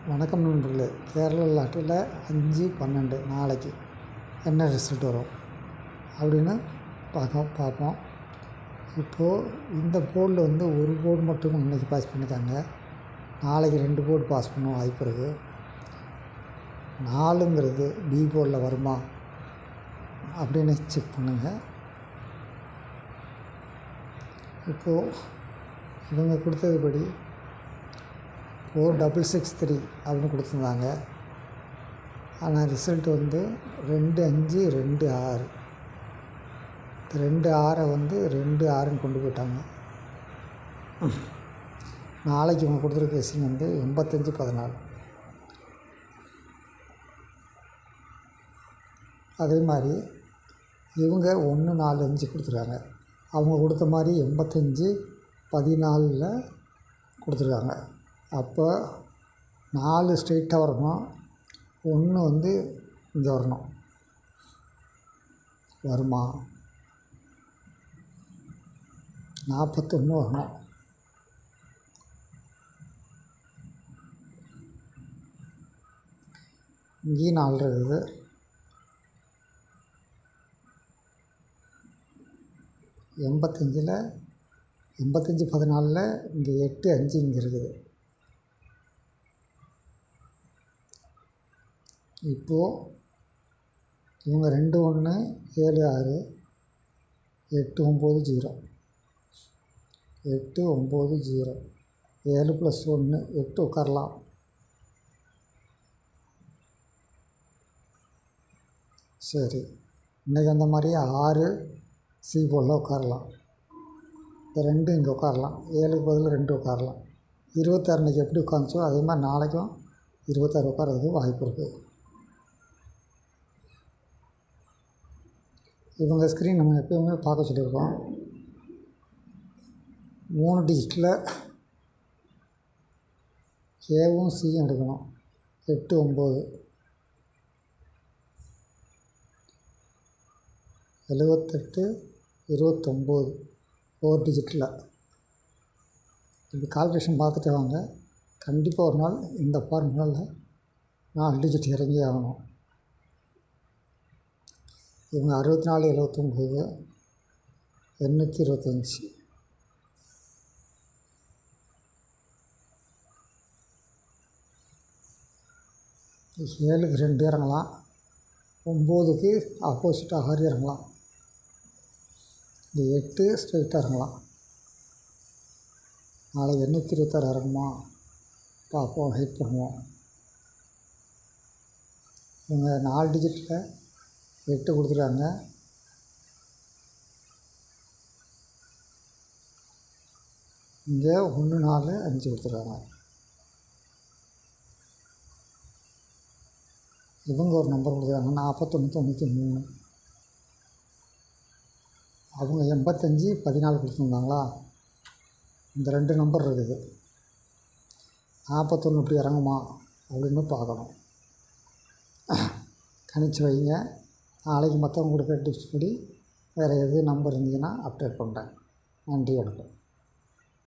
வணக்கம் நண்பர்களே. கேரளா லாட்டரியில் 5/12 நாளைக்கு என்ன ரிசல்ட் வரும் அப்படின்னு பார்ப்போம். இப்போது இந்த போர்டில் ஒரு போர்டு மட்டும் இன்றைக்கி பாஸ் பண்ணிட்டாங்க. நாளைக்கு 2 போர்டு பாஸ் பண்ண வாய்ப்பு இருக்குது. 4ங்கிறது பி போர்டில் வருமா அப்படின்னு செக் பண்ணுங்கள். இப்போது இவங்க கொடுத்ததுபடி 4663 அப்படின்னு கொடுத்துருந்தாங்க. ஆனால் ரிசல்ட் 2526. 26 26ன்னு கொண்டு போயிட்டாங்க. நாளைக்கு இவங்க கொடுத்துருக்க கெஸ்ஸிங் 8514. அதே மாதிரி இவங்க 145 கொடுத்துருக்காங்க. அவங்க கொடுத்த மாதிரி 8514 கொடுத்துருக்காங்க. அப்போ 4 ஸ்ட்ரெயிட்டாக வரணும், 1 இங்கே வரணும். வருமா? 41 வரணும். இங்கேயும் 4 இருக்குது. 8514 இங்கே 85 இங்கே இருக்குது. இப்போது இவங்க 2176 890 890 7 + 1 8 உட்காரலாம். சரி, இன்றைக்கி அந்த மாதிரி 6 சி போர்டில் உட்காரலாம். இந்த 2 இங்கே உட்காரலாம். 7க்கு பதில் 2 உட்காரலாம். 26 இன்றைக்கி எப்படி உட்காந்துச்சோ அதே மாதிரி நாளைக்கும் 26 உட்காரதுக்கு வாய்ப்பு இருக்குது. இவங்க ஸ்க்ரீன் நம்ம எப்போயுமே பார்க்க சொல்லியிருக்கோம். 3 டிஜிட்டில் ஏவும் சியும் எடுக்கணும். 89 78 29 4 டிஜிட்டில். இப்படி கால்குலேஷன் பார்த்துட்டு வாங்க. கண்டிப்பாக ஒரு நாள் இந்த ஃபார்முலாவில் 4 டிஜிட் இறங்கி ஆகணும். இவங்க 64 79 825. ஏழுக்கு 2 இறங்கலாம். 9க்கு ஆப்போசிட்டாக 6 இறங்கலாம். இந்த 8 ஸ்ட்ரைட்டாக இறங்கலாம். நாளைக்கு 826 இறங்குமா பார்ப்போம், வெயிட் பண்ணுவோம். இவங்க 4 டிஜிட்டில் 8 கொடுத்துருக்காங்க. இங்கே 1 4 5 கொடுத்துருக்காங்க. இவங்க ஒரு நம்பர் கொடுத்துருக்காங்க 4193. அவங்க 85 14 கொடுத்துருந்தாங்களா. இந்த 2 நம்பர் இருக்குது. 41 இப்படி இறங்குமா அப்படின்னு பார்க்கணும். கணிச்சு வைங்க. நாளைக்கு மற்றவங்க கொடுக்குற டிப்ஸ் படி வேறு எது நம்பர் இருந்ததுன்னா அப்டேட் பண்ணுறேன். நன்றி, வணக்கம்.